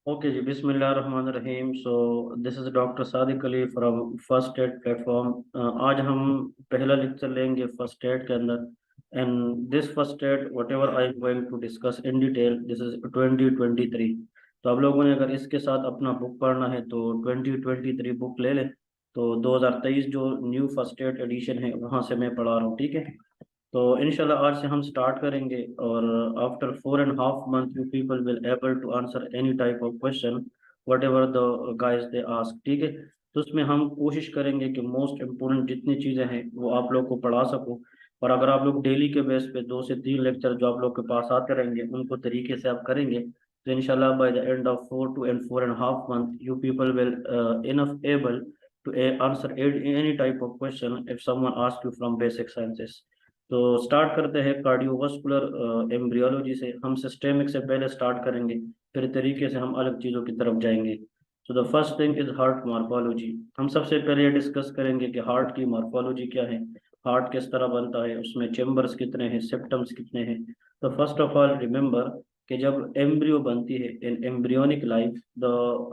Okay जी, बिस्मिल्लाहिर्रहमानिर्रहीम। So this is doctor Sadiq Ali from first aid platform. आज हम पहला लेक्चर लेंगे फर्स्ट एड के अंदर। And this first aid what ever I am going to discuss in detail, this is 2023। तो आप लोगों ने अगर इसके साथ अपना बुक पढ़ना है तो 2023 बुक ले लें। तो 2023 जो न्यू फर्स्ट एड एडिशन है वहाँ से मैं पढ़ा रहा हूँ, ठीक है। तो इंशाल्लाह आज से हम स्टार्ट करेंगे, और after 4.5 months you people will able to answer any type of question what ever the guys they ask, ठीक है। तो उसमें हम कोशिश करेंगे कि मोस्ट इम्पोर्टेंट जितनी चीज़ें हैं वो आप लोग को पढ़ा सकूं। और अगर आप लोग डेली के बेस पे 2 से 3 लेक्चर जो आप लोग के पास आते रहेंगे उनको तरीके से आप करेंगे, तो इंशाल्लाह bye the end of 4 to 4.5 months you people will enough able to answer any type of question if someone asks you from basic sciences। तो स्टार्ट करते हैं कार्डियोवास्कुलर एम्ब्रियोलॉजी से। हम सिस्टेमिक से पहले स्टार्ट करेंगे, फिर तरीके से हम अलग चीज़ों की तरफ जाएंगे। So the first thing is heart morphology. हम सबसे पहले ये डिस्कस करेंगे कि हार्ट की मार्फोलॉजी क्या है, हार्ट किस तरह बनता है, उसमें चेम्बर्स कितने हैं, सिप्टम्स कितने हैं। तो फर्स्ट ऑफ ऑल रिमेंबर कि जब एम्ब्रियो बनती है in embryonic life, the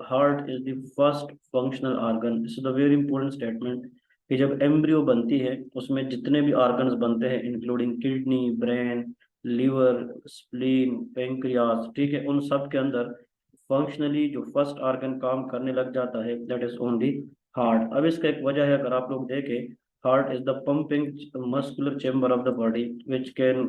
heart is the first functional organ. This is the very important statement कि जब एम्ब्रियो बनती है उसमें जितने भी ऑर्गन्स बनते हैं including kidney, brain, liver, spleen, pancreas, ठीक है, उन सब के अंदर फंक्शनली जो फर्स्ट ऑर्गन काम करने लग जाता है दैट इज ओनली हार्ट। अब इसका एक वजह है, अगर आप लोग देखें, heart is the pumping muscular chamber of the body which can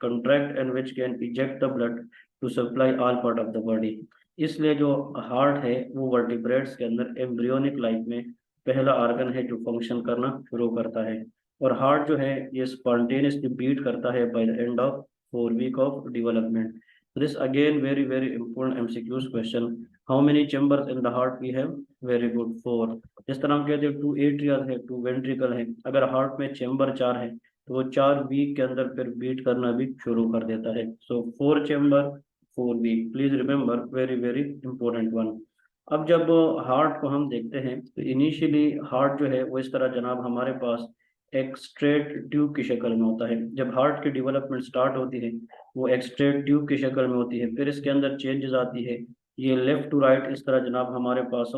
contract and which can eject the blood to supply all part of the body. इसलिए जो हार्ट है वो वर्टिब्रेट्स के अंदर एम्ब्रियोनिक लाइफ में पहला ऑर्गन है जो फंक्शन करना शुरू करता है। और हार्ट जो है ये स्पॉन्टेनियसली बीट करता है by the end of 4 week of development. This again very very important MCQs question. How many chambers in the heart we have? Very good, 4। जिस तरह हम कहते हैं 2 एट्रियाज है, 2 वेंट्रिकल है, अगर हार्ट में चेम्बर 4 है तो वो 4 week के अंदर फिर बीट करना भी शुरू कर देता है। सो 4 chamber, 4 week, please remember, very very important one. अब जब हार्ट को हम देखते हैं तो इनिशियली हार्ट जो है वो इस तरह जनाब हमारे पास एक स्ट्रेट ट्यूब की शक्ल में होता है। जब हार्ट की डेवलपमेंट स्टार्ट होती है वो एक स्ट्रेट ट्यूब की शक्ल में होती है, फिर इसके अंदर चेंजेस आती है। ये लेफ्ट टू राइट इस तरह जनाब हमारे पास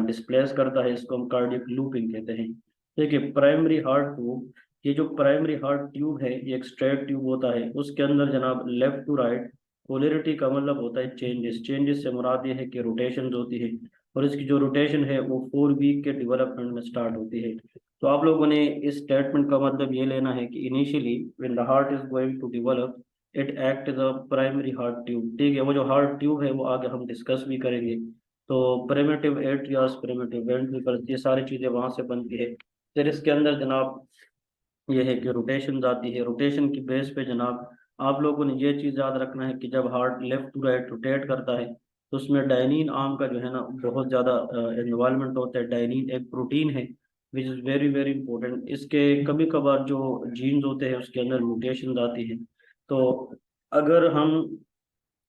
डिस्प्लेस करता है, इसको हम कार्डियक लूपिंग कहते हैं। देखिए प्राइमरी हार्ट ट्यूब, ये जो प्राइमरी हार्ट ट्यूब है ये एक स्ट्रेट ट्यूब होता है, उसके अंदर जनाब लेफ्ट टू राइट पोलैरिटी का मतलब होता है चेंजेस। चेंजेस से मुराद ये है कि रोटेशन होती है, और इसकी जो रोटेशन है वो 4 week के डेवलपमेंट में स्टार्ट होती है। तो आप लोगों ने इस स्टेटमेंट का मतलब ये लेना है कि initially when the heart is going to develop it act as a primary heart tube, ठीक है। वो जो हार्ट ट्यूब है वो आगे हम डिस्कस भी करेंगे। तो प्रिमिटिव एट्रियास, प्रिमिटिव वेंट्रिकल्स, ये सारी चीज़ें वहाँ से बनती है। फिर इसके अंदर जनाब ये है कि रोटेशन आती है, रोटेशन की बेस पे जनाब आप लोगों ने ये चीज़ याद रखना है कि जब heart left to right rotate करता है तो उसमें डायनीन आर्म का जो है ना बहुत ज़्यादा इन्वॉल्वमेंट होता है। डायनीन एक प्रोटीन है which is very very important. इसके कभी कभार जो जीन्स होते हैं उसके अंदर म्यूटेशन आती है। तो अगर हम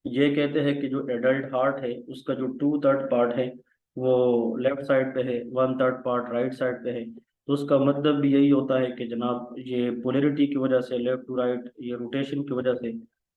ये कहते हैं कि जो एडल्ट हार्ट है उसका जो 2/3 पार्ट है वो लेफ्ट साइड पे है, 1/3 पार्ट राइट साइड पे है, तो उसका मतलब भी यही होता है कि जनाब ये पोलैरिटी की वजह से लेफ्ट टू राइट, ये रोटेशन की वजह से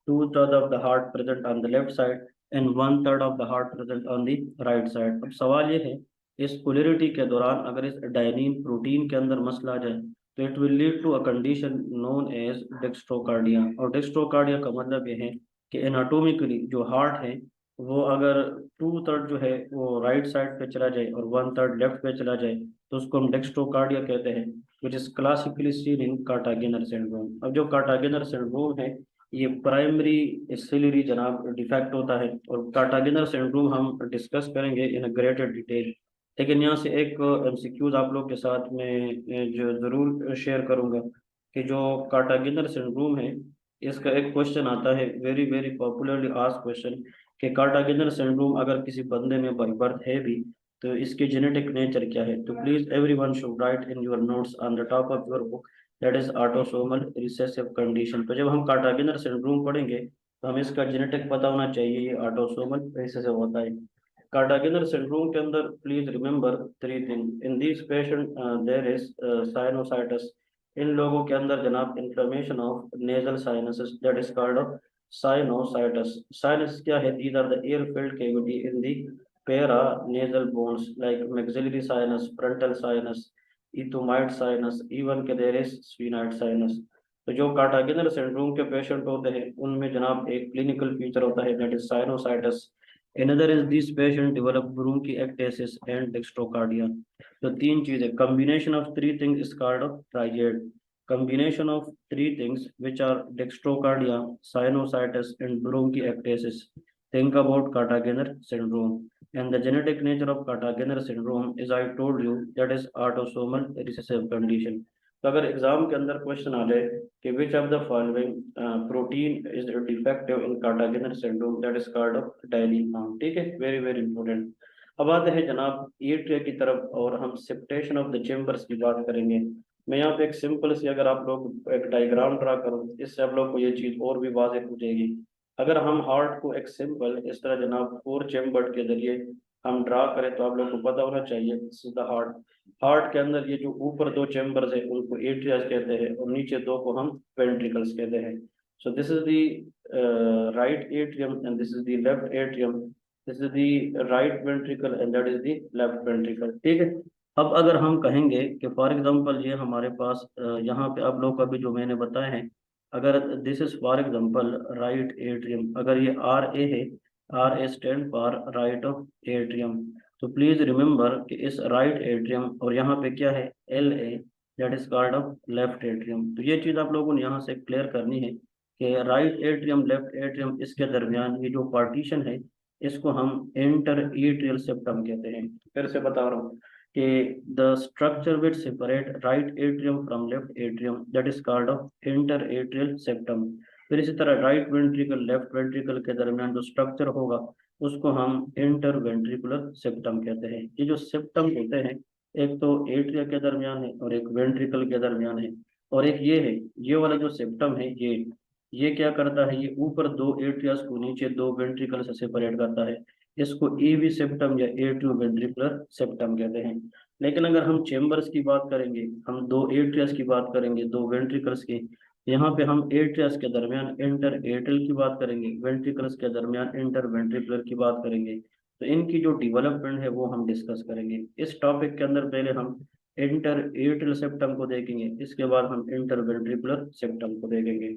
2/3 of the heart present on the left side and 1/3 of the heart present on the right side. अब सवाल ये है, इस पोलैरिटी के दौरान अगर इस डायनीन प्रोटीन के अंदर मसला आ जाए तो it will lead to a condition known as dextrocardia. और डेक्स्ट्रोकार्डिया का मतलब ये है कि एनाटोमिकली जो हार्ट है वो अगर 2/3 जो है वो राइट साइड पे चला जाए और 1/3 लेफ्ट पे चला जाए तो उसको हम डेक्स्ट्रोकार्डिया कहते हैं, which is classically seen in Kartagener syndrome. अब जो कार्टागिनर सिंड्रोम है ये प्राइमरी एक्सिलरी जनाब डिफेक्ट होता है, और कार्टागिनर सिंड्रोम हम डिस्कस करेंगे इन ग्रेटर डिटेल। लेकिन यहाँ से एक एमसीक्यूज आप लोग के साथ में जो ज़रूर शेयर करूंगा कि जो कार्टागिनर सिंड्रोम है इसका एक क्वेश्चन आता है, very very popularly asked question, कि कार्टागिनल सिंड्रोम अगर किसी बंदे में बाई बर्थ है भी तो इसकी जेनेटिक नेचर क्या है। तो please everyone should write in your notes on the top of your book that is autosomal recessive condition. तो जब हम कार्टागिनल सिंड्रोम पढ़ेंगे तो हमें इसका जेनेटिक पता होना चाहिए, ये ऑटोसोमल रिसेसिव होता है। कार्टागिनल सिंड्रोम के अंदर please remember 3 thing in this patient, there is sinusitis. इन लोगों के अंदर जनाब inflammation of nasal sinuses that is called sinusitis. Sinus क्या है? These are the air filled cavity in the para nasal bones like maxillary sinus, frontal sinus, ethmoid sinus, even के there is sphenoid sinus. तो जो कार्टागिनल syndrome के patient होते हैं उनमें जनाब एक क्लिनिकल फीचर होता है that is sinusitis. Another is this patient develop bronchiectasis and dextrocardia. तो तीन चीजें, combination of three things is called a triad. Combination of three things which are dextrocardia, sinusitis and bronchiectasis. Think about Cartagena syndrome. And the genetic nature of Cartagena syndrome is, I told you, that is autosomal recessive condition. तो अगर exam के अंदर question आ जाए कि which of the following protein is defective in Kartagener syndrome, that is called of daily form. ठीक है, very very important. अब आते हैं जनाब एट्रिया की तरफ और हम सेप्टेशन ऑफ द चेम्बर्स की बात करेंगे। मैं यहाँ पे एक सिंपल सी, अगर आप लोग एक डायग्राम ड्रा करो, इससे आप लोग को ये चीज और भी वाज़ेह हो जाएगी। अगर हम हार्ट को एक सिंपल इस तरह जनाब फोर चेम्बर के जरिए हम ड्रा करें तो आप लोग को पता होना चाहिए this is the heart. Heart के अंदर ये जो ऊपर दो चेम्बर्स है उनको एट्रियास कहते हैं और नीचे दो को हम वेंट्रिकल्स कहते हैं। सो this is the right atrium and this is the left atrium, this is the right ventricle and that is the left ventricle. ठीक है। अब अगर हम कहेंगे कि फॉर एग्जांपल ये हमारे पास यहाँ पे आप लोग का भी जो मैंने बताया है, अगर this is for example right atrium, अगर ये आर ए है, R A stand for right of atrium, तो प्लीज रिमेंबर कि इस राइट एट्रियम और यहाँ पे क्या है, L A, that is called of left atrium. तो ये चीज आप लोगों ने यहाँ से क्लियर करनी है कि राइट एट्रियम लेफ्ट एट्रियम इसके दरमियान ये जो पार्टीशन है इसको हम इंटर एट्रियल सेप्टम कहते हैं। फिर से बता रहा हूँ कि the structure which separate right atrium from left atrium that is called of inter atrial septum. फिर इसी तरह राइट वेंट्रिकल लेफ्ट वेंट्रिकल के दरमियान जो स्ट्रक्चर होगा उसको हम इंटर वेंट्रिकुलर सेप्टम कहते हैं। ये जो सेप्टम होते हैं एक तो एट्रिया के दरमियान है और एक वेंट्रिकल के दरमियान है, और एक ये है, ये वाला जो सेप्टम है ये क्या करता है, ये ऊपर दो एट्रियास को नीचे दो वेंट्रिकल से सेपरेट करता है। इसको एवी सेप्टम या एट्रियो वेंट्रिकुलर सेप्टम कहते हैं। लेकिन अगर हम चेम्बर्स की बात करेंगे, हम दो एट्रियस की बात करेंगे, दो वेंट्रिकल्स की, यहाँ पे हम एट्रियस के दरमियान इंटर एट्रियल की बात करेंगे, वेंट्रिकल्स के दरमियान इंटर वेंट्रिकुलर की बात करेंगे। तो इनकी जो डेवलपमेंट है वो हम डिस्कस करेंगे इस टॉपिक के अंदर। पहले हम इंटर एट्रियल सेप्टम को देखेंगे, इसके बाद हम इंटर वेंट्रिकुलर सेप्टम को देखेंगे।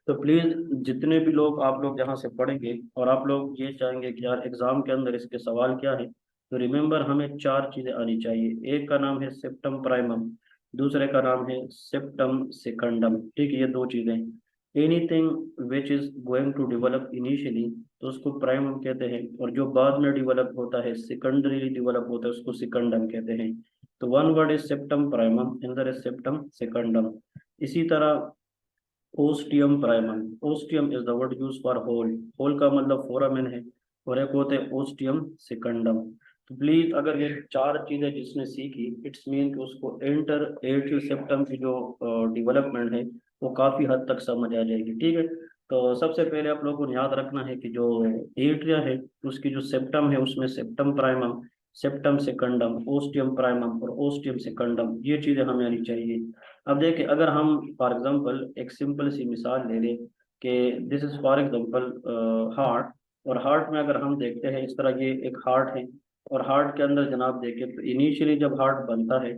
तो प्लीज जितने भी लोग आप लोग जहाँ से पढ़ेंगे और आप लोग ये चाहेंगे कि यार एग्जाम के अंदर इसके सवाल क्या है, तो रिमेंबर हमें चार चीजें आनी चाहिए। एक का नाम है सेप्टम प्राइमम, दूसरे का नाम है सेप्टम सेकंडम। ठीक है, ये दो चीजें। Anything which is going to develop initially तो उसको प्राइमम कहते हैं, और जो बाद में डेवलप होता है सेकेंडरी डेवलप होता है उसको सेकंडम कहते हैं। तो one word is septum primum, another is septum secundum. इसी तरह ostium primum, ostium is the word use for hole, hole का मतलब फोरामेन है, और एक होते हैं ओस्टियम सेकंडम। तो प्लीज अगर ये चार चीजें जिसने सीखी इट्स मीन कि उसको इंटर एट्रियल सेप्टम की जो डेवलपमेंट है वो काफी हद तक समझ आ जाएगी। ठीक है। तो सबसे पहले आप लोगों को याद रखना है कि जो एट्रिया है उसकी जो सेप्टम है उसमें septum primum, septum secundum, ostium primum और ओस्टियम सेकंडम, ये चीजें हमें आनी चाहिए। अब देखिए अगर हम फॉर एग्जांपल एक सिंपल सी मिसाल ले लें कि this is for example heart, और हार्ट में अगर हम देखते हैं इस तरह ये एक हार्ट है, और हार्ट के अंदर जनाब देखें तो इनिशियली जब हार्ट बनता है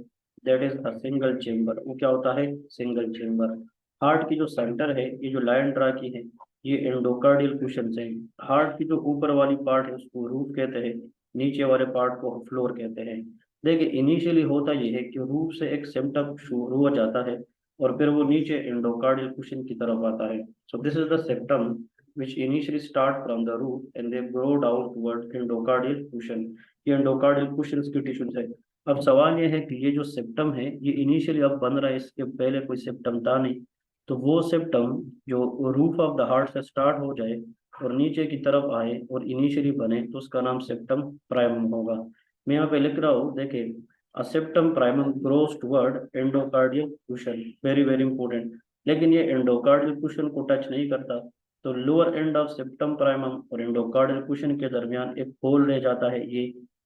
that is a single chamber. वो क्या होता है, सिंगल चेम्बर। हार्ट की जो सेंटर है, ये जो लाइन ड्रा की है, ये एंडोकार्डियल कुशन है। हार्ट की जो ऊपर वाली पार्ट है उसको रूफ कहते हैं, नीचे वाले पार्ट को फ्लोर कहते हैं। देखिए इनिशियली होता ये है कि रूट से एक सिम्टम शुरू हो जाता है और फिर वो नीचे एंडोकार्डियल कुशन की तरफ आता है। सो this is the septum which initially start from the root and they grow down toward endocardial cushion। ये एंडोकार्डियल कुशन्स की टिश्यूज है। अब सवाल ये है कि ये जो सेप्टम है ये इनिशियली अब बन रहा है, इसके पहले कोई सेप्टम था नहीं। तो वो सेप्टम जो रूफ ऑफ द हार्ट से स्टार्ट हो जाए और नीचे की तरफ आए और इनिशियली बने तो उसका नाम सेप्टम प्राइमम होगा। मैं यहाँ पे लिख रहा हूँ, देखिए a septum primum grows toward endocardial cushion, very very important. लेकिन ये एंडोकार्डियल कुशन को टच नहीं करता, तो lower end of septum primum और एंडोकार्डियल कुशन के दरमियान एक होल रह जाता है।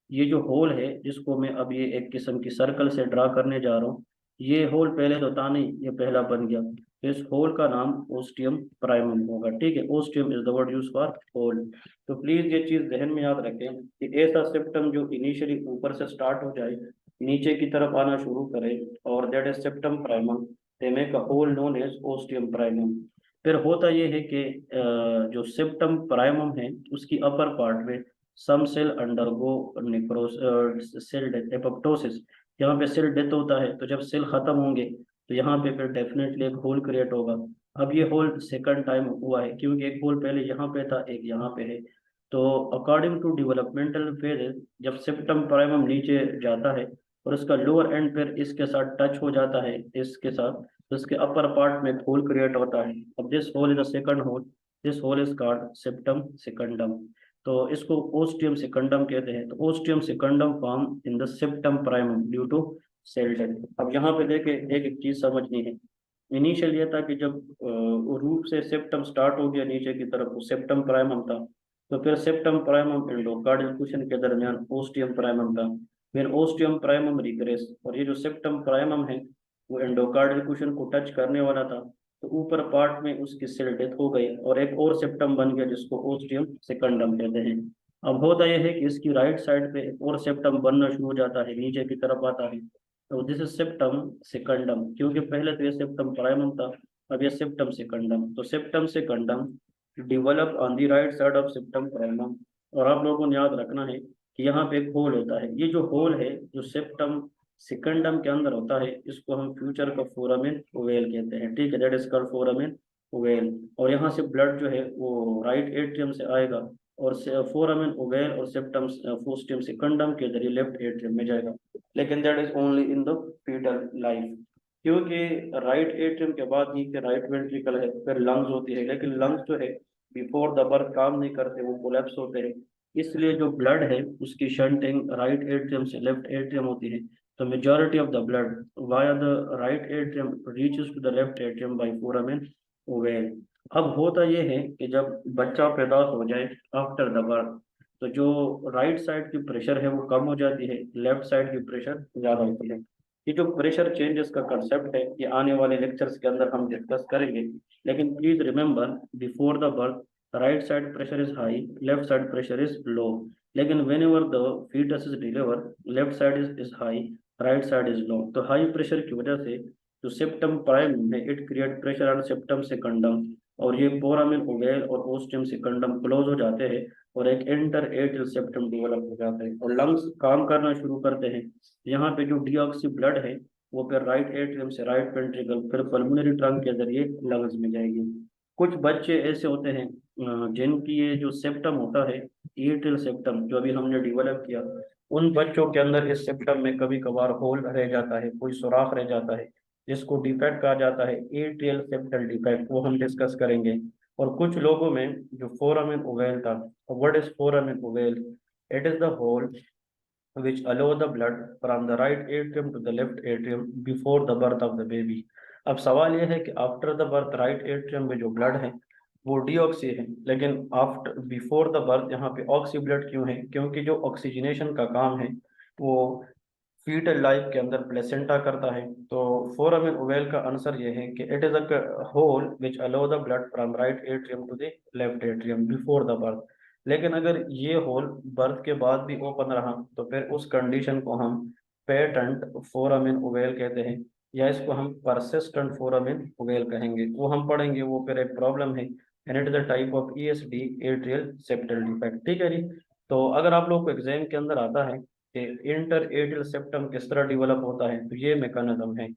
ये जो होल है जिसको मैं अब ये एक किस्म की सर्कल से ड्रा करने जा रहा हूँ, ये होल पहले तो था नहीं, ये पहला बन गया, तो इस होल का नाम ओस्टियम प्राइमम होगा। ठीक है, ostium is the word use for hole. तो प्लीज ये चीज ध्यान में याद रखें कि ऐसा सेप्टम जो इनिशियली ऊपर से स्टार्ट हो जाए, नीचे की तरफ आना शुरू करे, और that is septum primum, they make a hole known as ostium primum. फिर होता ये है कि जो सेप्टम प्राइमम है उसकी अपर पार्ट में some cell undergo necrosis cell death apoptosis, यहाँ पे सेल डेथ होता है, तो जब सेल खत्म होंगे तो यहाँ पे फिर डेफिनेटली एक होल क्रिएट होगा। अब ये होल सेकंड टाइम हुआ है, क्योंकि एक होल पहले यहाँ पे था, एक यहाँ पे है। तो अकॉर्डिंग टू डेवलपमेंटल फेज, जब सेप्टम प्राइमम नीचे जाता है और उसका लोअर एंड फिर इसके साथ टच हो जाता है इसके साथ, तो इसके अपर पार्ट में होल क्रिएट होता है। अब this hole is the second hole, this hole is called septum secundum. तो इसको ओस्टियम सेकंडम कहते हैं। तो ostium secundum form in the septum primum due to cell death. अब यहाँ पे देखे एक एक चीज समझनी है। इनिशियल ये था कि जब रूट से सेप्टम स्टार्ट हो गया नीचे की तरफ, वो सेप्टम प्राइमम था। तो फिर सेप्टम प्राइमम एंडोकार्डियल कुशन के दरमियान ओस्टियम प्राइमम था। फिर ओस्टियम प्राइमम रिग्रेस, और ये जो सेप्टम प्राइमम है वो एंडोकार्डियल कुशन को टच करने वाला था, तो ऊपर पार्ट में उसकी सेल डेथ हो गई और एक और सेप्टम बन गया जिसको ओस्टियम सेकंडम कहते हैं। अब होता यह है कि इसकी राइट साइड पे एक और सेप्टम बनना शुरू हो जाता है, नीचे की तरफ आता है। तो दिस इज सेप्टम सेकंडम, क्योंकि पहले तो ये सेप्टम प्राइमम था, अब ये सेप्टम सेकंडम। तो septum secundum develop on the right side of septum primum. और आप लोगों को याद रखना है कि यहाँ पे एक होल होता है, ये जो होल है जो सेप्टम सेकंडम के अंदर होता है, इसको हम फ्यूचर का फोरामेन ओवेल कहते हैं। ठीक है, that is called foramen ovale. और यहाँ से ब्लड जो है वो राइट एट्रियम से आएगा, और फोरामेन ओवेल और सेप्टम फोस्टियम सेकंडम के जरिए लेफ्ट एट्रियम में जाएगा। लेकिन that is only in the fetal life, क्योंकि राइट एट्रियम के बाद ही राइट वेंट्रिकल है, फिर लंग्स होती है, लेकिन लंग्स जो है बिफोर द बर्थ काम नहीं करते, वो कोलैप्स होते हैं। इसलिए जो ब्लड है उसकी शंटिंग राइट एट्रियम से लेफ्ट एट्रियम होती है। तो majority of the blood via the right atrium reaches to the left atrium by foramen ovale. अब होता यह है कि जब बच्चा पैदा हो जाए आफ्टर द बर्थ, तो जो राइट साइड की प्रेशर है वो कम हो जाती है, लेफ्ट साइड की प्रेशर ज्यादा होती है। ये जो प्रेशर चेंजेस का कंसेप्ट है ये आने वाले लेक्चर्स के अंदर हम डिस्कस करेंगे। लेकिन please remember, before the birth right side pressure is high, left side pressure is low. लेकिन whenever the fetus is deliver, left side is high, right side is low. तो high pressure की वजह से जो septum prime में it create pressure on septum secundum, और ये foramen ovale और ओस्टियम सेकंडम क्लोज हो जाते हैं, और एक एंटर एट्रियल सेप्टम डेवलप हो जाता है और लंग्स काम करना शुरू करते हैं। यहाँ पे जो डीऑक्सी ब्लड है वो फिर राइट एट्रियम से राइट वेंट्रिकल फिर पल्मोनरी ट्रंक के जरिए लंग्स में जाएगी। कुछ बच्चे ऐसे होते हैं जिनकी ये जो सेप्टम होता है, एट्रियल सेप्टम जो अभी हमने डेवलप किया, उन बच्चों के अंदर इस सेप्टम में कभी कभार होल रह जाता है, कोई सुराख रह जाता है, जिसको डिफेक्ट कहा जाता है एट्रियल सेप्टल डिफेक्ट, वो हम डिस्कस करेंगे। और कुछ लोगों में जो फोरामेन ओवेल था, what is foramen ovale? It is the hole which allow the blood from the right atrium to the left atrium before the birth of the baby। अब सवाल यह है कि after the birth right atrium में जो blood है वो deoxy है, लेकिन आफ्टर बिफोर द बर्थ यहाँ पे ऑक्सी ब्लड क्यों है? क्योंकि जो ऑक्सीजनेशन का काम है वो फीटल लाइफ के अंदर प्लेसेंटा करता है। तो फोरामेन ओवेल का आंसर ये है कि it is a hole which allow the blood from right atrium to the left atrium before the birth. लेकिन अगर ये होल बर्थ के बाद भी ओपन रहा तो फिर उस कंडीशन को हम पेटेंट फोरामेन ओवेल कहते हैं, या इसको हम परसिस्टेंट फोरामेन ओवेल कहेंगे, वो हम पढ़ेंगे, वो फिर एक प्रॉब्लम है। And it is the type of ESD, atrial septal defect. ठीक है जी। तो अगर आप लोग को एग्जाम के अंदर आता है कि इंटर एट्रियल सेप्टम किस तरह डेवलप होता है, तो ये मैकेनिज्म है।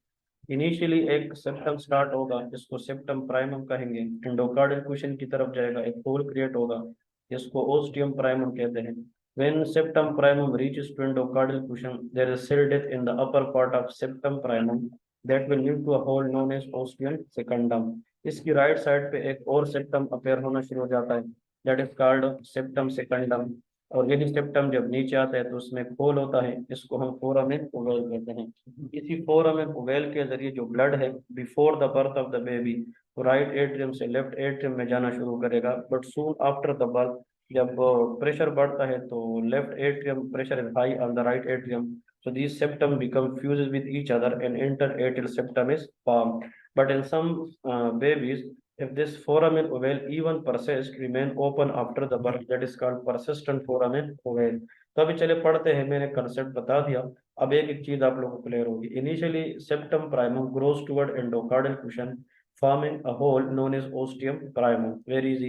इनिशियली एक सेप्टम स्टार्ट होगा जिसको सेप्टम प्राइमम कहेंगे, एंडोकार्डियल कुशन की तरफ जाएगा, एक होल क्रिएट होगा जिसको ओस्टियम प्राइमम कहते हैं। When septum primum reaches to endocardial cushion, there is cell death in the upper part of septum primum that will lead to a hole known as ostium secundum। इसकी right side पे एक और septum appear होना शुरू हो जाता है, that is called septum secundum. और यही सेप्टम जब नीचे आता है तो उसमें होल होता है, इसको हम फोरामेन ओवेल कहते हैं। इसी फोरामेन ओवेल के जरिए जो ब्लड है before the birth of the baby तो राइट एट्रियम से लेफ्ट एट्रियम में जाना शुरू करेगा, but soon after the birth जब प्रेशर बढ़ता है तो left atrium pressure is high on the right atrium, So these septum become fuses with each other and enter atrial septum is formed. But in some babies, if this foramen ovale even persists, remain open after the birth, that is called persistent foramen ovale. तो अभी चले पढ़ते हैं, मैंने concept बता दिया। अब एक एक चीज आप लोगों को क्लियर होगी। Initially septum primum grows toward endocardial cushion forming a hole known as ostium primum, very easy।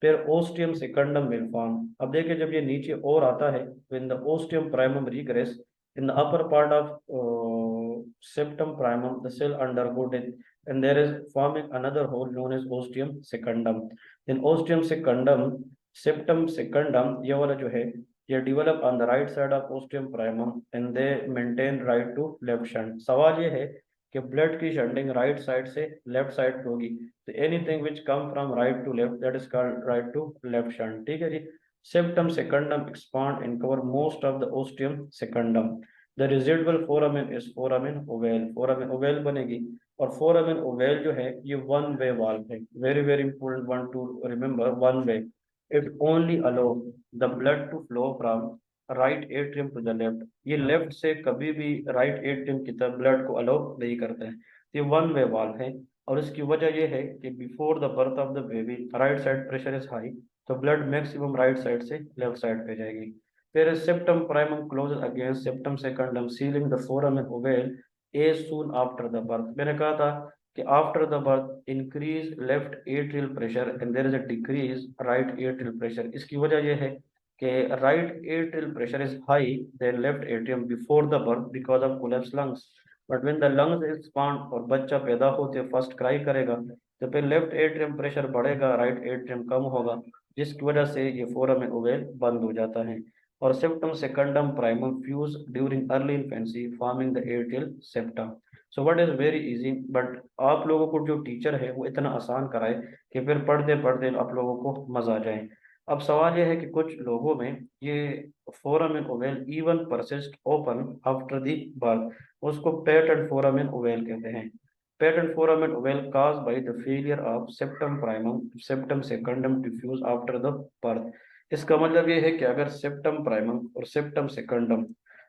फिर ओस्टियम सेकंडम विल फॉर्म। अब देखिए जब ये नीचे और आता है, when the ostium primum regress in the upper part of septum primum, the cell undergo death and there is forming another hole known as ostium secundum। then ostium secundum, septum secundum, ये वाला जो है ये develop on the right side of ostium primum and they maintain right to left shunt। सवाल ये है कि blood की शंटिंग राइट साइड से लेफ्ट साइड पे होगी, तो anything which come from right to left that is called right to left shunt. ठीक है जी। Septum secundum expand and cover most of the ostium secundum. The residual foramen is foramen ovale. Foramen ovale बनेगी और foramen ovale जो है ये one way valve है। Very very important one to remember, one way. It only aloe the blood to flow from right atrium to the left. ये left से कभी भी राइट एट्रियम की तरफ ब्लड को अलाउ नहीं करता है। ये वन वे वाल्व है और इसकी वजह ये है कि before the birth of the baby right side pressure is high, तो ब्लड मैक्सिमम राइट साइड से लेफ्ट साइड पे जाएगी। फिर septum primum close against septum secundum sealing the foramen ovale as soon after the birth. मैंने कहा था कि after the birth increase left atrial pressure and there is a decrease right atrial pressure. इसकी वजह यह है कि right atrial pressure is high than left atrium before the birth because of collapsed lungs। but when the lungs expand और बच्चा पैदा होते first cry करेगा, तो फिर लेफ्ट एट्रियम प्रेशर बढ़ेगा, राइट एट्रियम कम होगा, जिसकी वजह से ये फोरामेन ओवेल बंद हो जाता है। और septum secundum primum fuse during early infancy forming the atrial septum. So what is very easy, but आप लोगों को जो टीचर है वो इतना आसान कराए कि फिर पढ़ते पढ़ते आप लोगों को मजा आ जाए। अब सवाल यह है कि कुछ लोगों में ये foramen ovale even persist open after the birth, उसको पेटेंट फोरामेन ओवेल कहते हैं। Patent foramen ovale cause by the failure of septum primum septum secundum diffuse after the birth. इसका मतलब ये है कि अगर सेप्टम प्राइमम और सेप्टम सेकंडम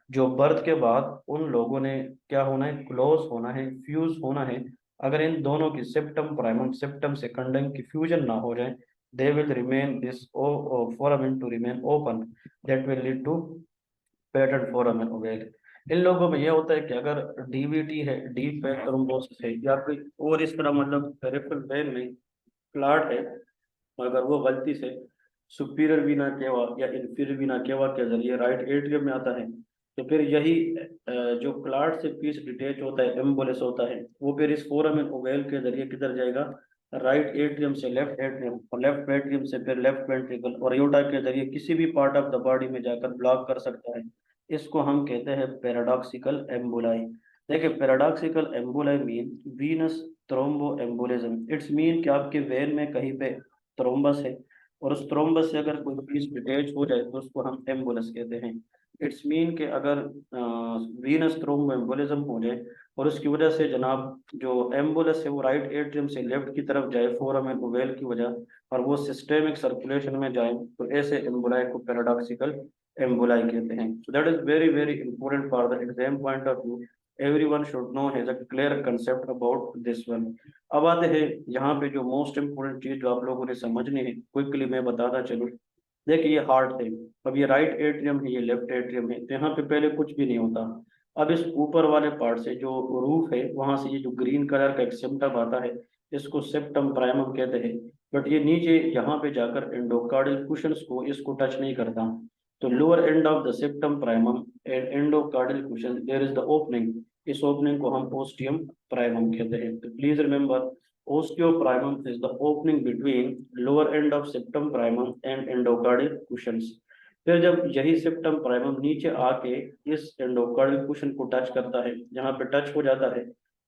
जो बर्थ के बाद उन लोगों ने क्या होना है, क्लोज होना है, फ्यूज होना है, अगर इन दोनों की सेप्टम प्राइमम सेप्टम सेकंडम की फ्यूजन ना हो जाए, they will remain this foramen to remain open, that will lead to patent foramen ovale। इन लोगों में यह होता है कि अगर डीवीटी है, डीप वेन थ्रोम्बोसिस है, या कोई और इस तरह मतलब पेरिफेरल वेन में क्लॉट है, अगर वो गलती से सुपीरियर वीना केवा या इंफीरियर वीना केवा के जरिए राइट एट्रियम में आता है, तो फिर यही जो क्लॉट से पीस डिटेच होता है, एम्बोलिस होता है, वो फिर इस फोरामेन ओवेल के जरिए किधर जाएगा, राइट एट्रियम से लेफ्ट एट्रियम और लेफ्ट एट्रियम से फिर लेफ्ट वेंट्रिकल और एयोर्टा के जरिए किसी भी पार्ट ऑफ द बॉडी में जाकर ब्लॉक कर सकता है। इसको हम कहते हैं पैराडॉक्सिकल एम्बोलाई। देखिए paradoxical emboli mean Venus thrombo embolism. It's mean कि आपके वेन में कहीं पे थ्रोम्बस है और उस थ्रोम्बस से अगर कोई पीस डिटेच हो जाए तो उसको हम एम्बोलस कहते हैं। इट्स मीन कि अगर वीनस थ्रोम्बो एम्बोलिज्म हो जाए और उसकी वजह से जनाब जो एम्बुलेंस है वो राइट एट्रियम से लेफ्ट की तरफ जाए फोरामेन ओवेल की वजह, और वो सिस्टेमिक सर्कुलेशन में जाए, तो ऐसे एम्बुलाई को पैराडॉक्सिकल एम्बुलाई कहते हैं। So that is very very important for the exam point of view. Everyone should know has a clear concept about this one. अब आते हैं यहाँ पे जो मोस्ट इंपोर्टेंट चीज जो आप लोगों ने समझनी है, क्विकली मैं बताता चलूँ। देखिए ये हार्ट है, अब ये राइट एट्रियम है, ये लेफ्ट एट्रियम है, तो यहाँ पे पहले कुछ भी नहीं होता। अब इस ऊपर वाले पार्ट से जो रूफ है वहां से ये जो ग्रीन कलर का एक सिम्टम आता है, इसको सेप्टम प्राइमम कहते हैं। बट ये नीचे यहाँ पे जाकर एंडोकार्डियल कुशंस को इसको टच नहीं करता। तो lower end of the septum primum and endocardial cushion there is the opening. इस ओपनिंग को हम ओस्टियम प्राइमम कहते हैं। तो please remember, ostium primum is the opening between lower end of septum primum and endocardial cushions. फिर जब यही septum primum नीचे आके इस एंडोकार्डियल कुशन को टच करता है, जहाँ पे टच हो जाता है,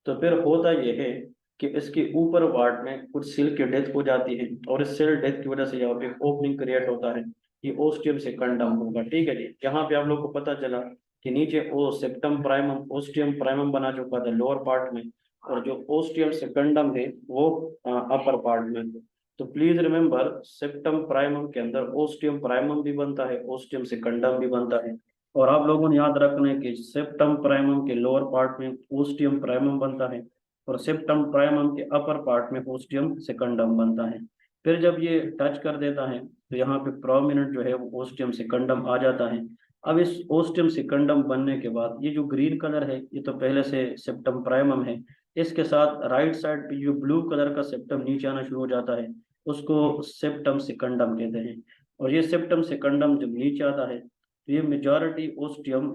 तो फिर होता यह है कि इसके ऊपर पार्ट में कुछ सेल की डेथ हो जाती है और इस सेल डेथ की वजह से यहाँ पे एक ओपनिंग क्रिएट होता है। ये ओस्टियम सेकंडम होगा। ठीक है जी। यहाँ पे आप लोग को पता चला कि नीचे ओ सेप्टम प्राइमम ओस्टियम प्राइमम बना चुका था लोअर पार्ट में, और जो ओस्टियम सेकंडम है वो अपर पार्ट में। तो प्लीज रिमेंबर, सेप्टम प्राइमम के अंदर ओस्टियम प्राइमम भी बनता है, ओस्टियम सेकंडम भी बनता है। और आप लोगों ने याद रखना है कि सेप्टम प्राइमम के लोअर पार्ट में ओस्टियम प्राइमम बनता है, और सेप्टम प्राइमम के अपर पार्ट में ओस्टियम सेकंडम बनता है। फिर जब ये टच कर देता है तो यहाँ पे प्रोमिनेंट जो है वो ओस्टियम सेकंडम आ जाता है। अब इस ओस्टियम सेकंडम बनने के बाद ये जो ग्रीन कलर है ये तो पहले से सेप्टम प्राइमम है, इसके साथ राइट साइड पे जो ब्लू कलर का सेप्टम नीचे आना शुरू हो जाता है उसको सेप्टम सेकंडम कहते हैं। और ये सेप्टम सेकंडम जब नीचे आता है तो ये मेजॉरिटी ओस्टियम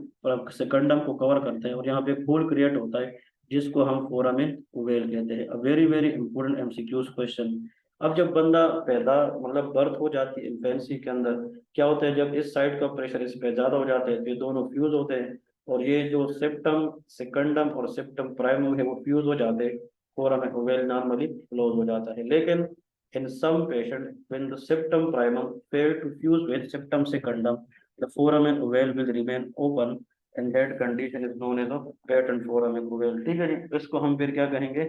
सेकंडम को कवर करते हैं, और यहाँ पे एक होल क्रिएट होता है जिसको हम फोरामेन ओवेल कहते हैं। Very very important MCQs question. अब जब बंदा पैदा मतलब बर्थ हो जाती है इन्फेंसी के अंदर, क्या होता है जब इस साइड का प्रेशर इस पे ज्यादा हो जाता है तो ये दोनों फ्यूज होते हैं, और ये जो सेप्टम सेकंडम और सेप्टम प्राइमम है वो फ्यूज हो जाते हैं, फोरामेन ओवेल नॉर्मली क्लोज हो जाता है। लेकिन in some patient when the septum primum fail to fuse with septum secundum, the foramen ovale will remain open, and that condition is known as a patent foramen ovale। ठीक है जी, इसको हम फिर क्या कहेंगे,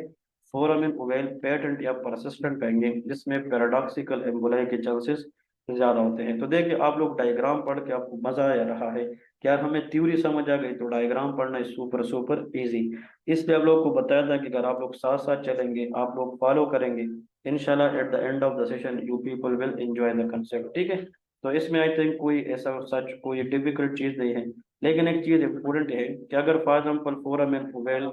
फोरामेन ओवेल पेटेंट या persistent कहेंगे, जिसमें पैराडॉक्सिकल एम्बोलाई के चांसेस ज्यादा होते हैं। तो देखिए आप लोग डायग्राम पढ़ के आपको मजा आ रहा है, क्या हमें थ्योरी समझ आ गई तो डायग्राम पढ़ना है सुपर सुपर इजी। इसलिए आप लोग को बताया था कि अगर आप लोग साथ साथ चलेंगे, आप लोग फॉलो करेंगे, इंशाल्लाह at the end of the session you people will enjoy the concept. ठीक है, तो इसमें आई थिंक कोई ऐसा सच कोई डिफिकल्ट चीज नहीं है। लेकिन एक चीज इम्पोर्टेंट है कि अगर फॉर एग्जाम्पल फोरामेन ओवेल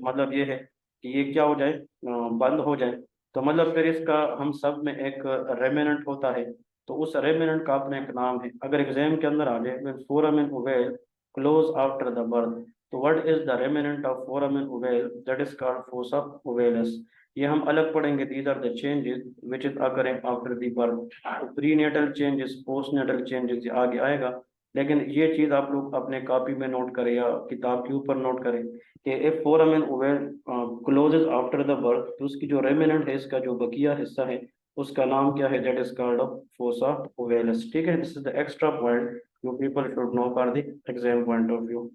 मतलब ये है कि ये क्या हो जाए, बंद हो जाए, तो मतलब फिर इसका हम सब में एक रेमिनेंट होता है, तो उस रेमिनेंट का अपना एक नाम है। अगर एग्जाम के अंदर आ जाए foramen ovale close after the birth, तो what is the remnant of foramen ovale, that is called fossa ovalis. ये हम अलग पढ़ेंगे, these are the changes which is occurring after the birth. Prenatal changes, postnatal changes आगे आएगा, लेकिन ये चीज आप लोग अपने कॉपी में नोट करें या किताब के ऊपर नोट करें कि if foramen ovale closes after the birth, तो उसकी जो रेमिनेंट है, इसका जो बकिया हिस्सा है उसका नाम क्या है, दैट इज कॉल्ड फोसा ओवेलस। ठीक है, this is the extra point you people should know for the exam point of view.